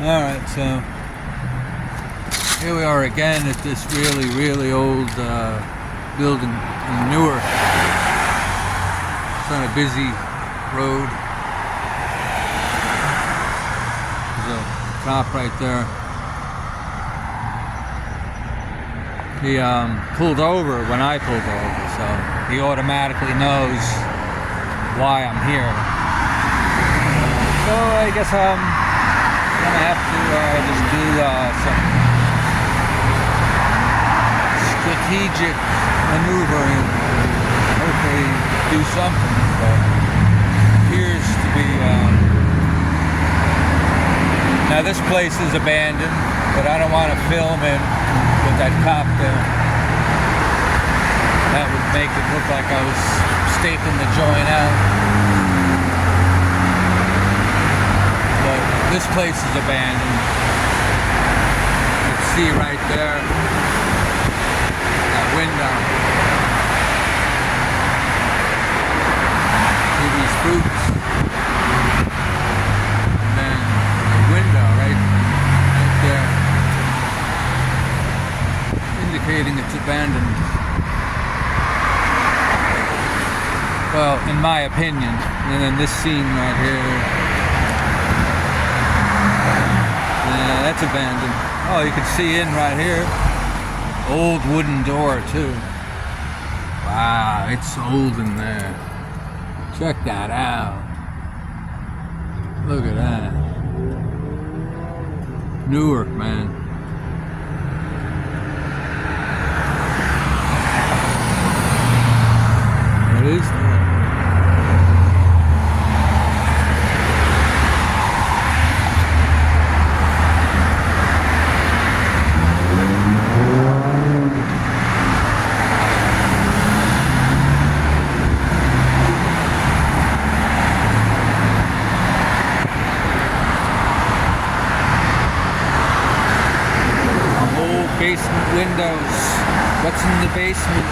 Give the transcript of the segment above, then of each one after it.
Alright, so here we are again at this really, really old building in Newark. It's on a busy road. There's a cop right there. He pulled over when I pulled over, so he automatically knows why I'm here. So I guess I'm gonna have to just do some strategic maneuvering, hopefully do something, but appears to be now this place is abandoned, but I don't want to film it with that cop there. That would make it look like I was staking the joint out. But this place is abandoned. You can see right there, that window. See these fruits. And then the window right there, indicating it's abandoned. Well, in my opinion. And then this scene right here. Yeah, that's abandoned. Oh, you can see in right here. Old wooden door too. Wow, it's old in there. Check that out. Look at that. Newark, man. What is that? Basement windows. What's in the basement?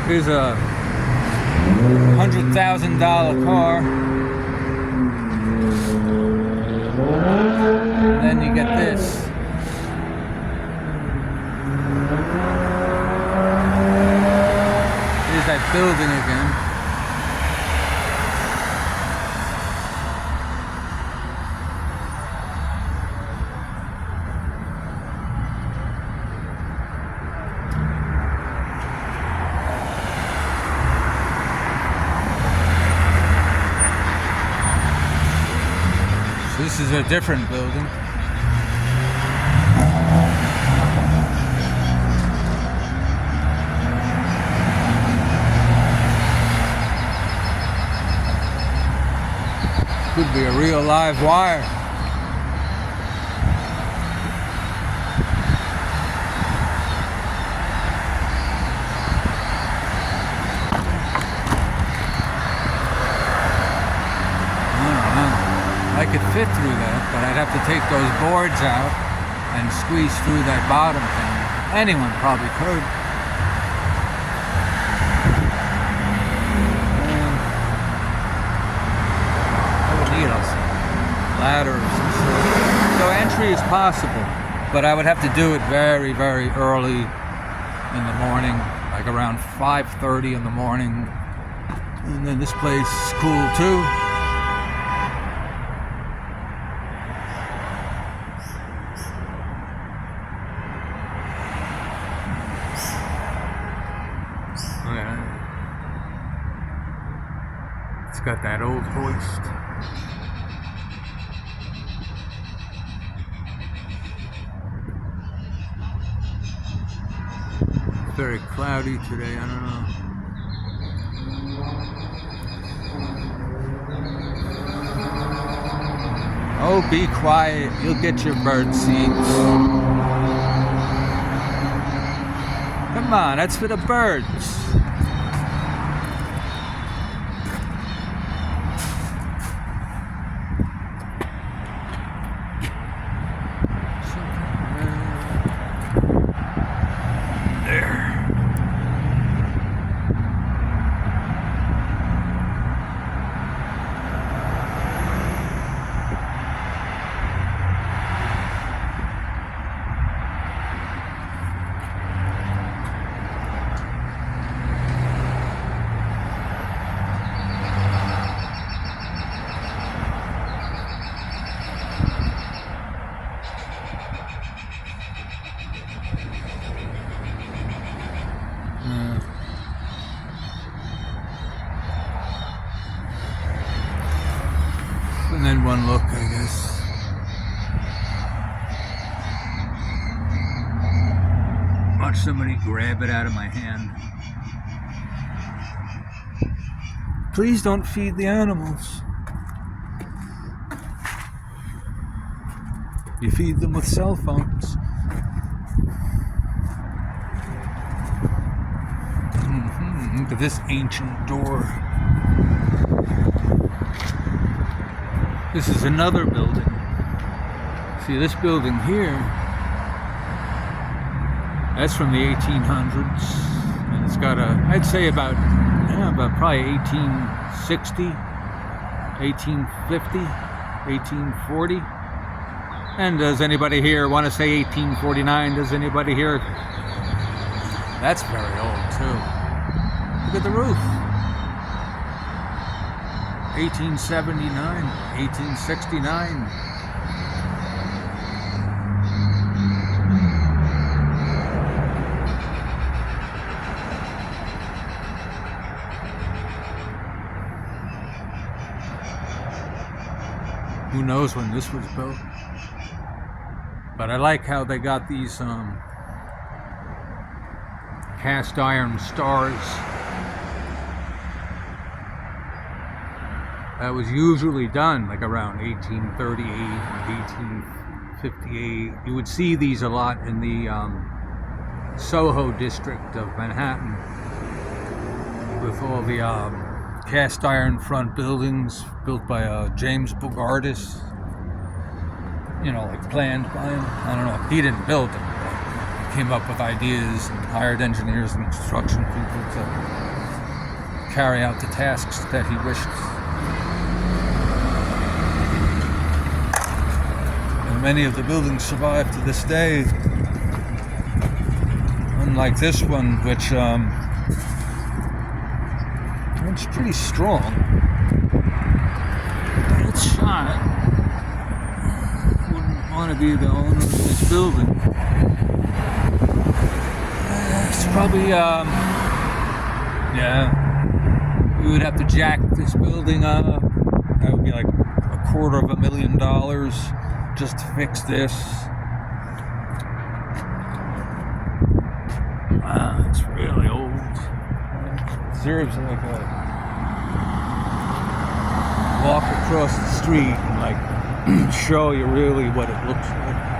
Here's a $100,000 car. And then you get this. Here's that building again. So this is a different building. Could be a real live wire. I could fit through that, but I'd have to take those boards out and squeeze through that bottom thing. Anyone probably could. Ladder of some sort. So entry is possible, but I would have to do it very, very early in the morning, like around 5:30 in the morning. And then this place is cool too. Yeah. It's got that old hoist. Very cloudy today, I don't know. Oh, be quiet, you'll get your bird seeds. Come on, that's for the birds. And then one look, I guess. Watch somebody grab it out of my hand. Please don't feed the animals. You feed them with cell phones. Look at this ancient door. This is another building. See, this building here, that's from the 1800s. And it's got I'd say about probably 1860, 1850, 1840. And does anybody here want to say 1849? Does anybody here? That's very old too. Look at the roof. 1879, 1869. Who knows when this was built? But I like how they got these cast iron stars. That was usually done like around 1838, 1858. You would see these a lot in the Soho district of Manhattan with all the cast iron front buildings built by James Bogardus. You know, like planned by him. I don't know, he didn't build them, but he came up with ideas and hired engineers and construction people to carry out the tasks that he wished. And many of the buildings survive to this day, unlike this one, which it's pretty strong. It's shot. Want to be the owner of this building. It's probably yeah, we would have to jack this building up. That would be like $250,000 just to fix this. Wow, it's really old. It deserves like a walk across the street and like show you really what it looks like.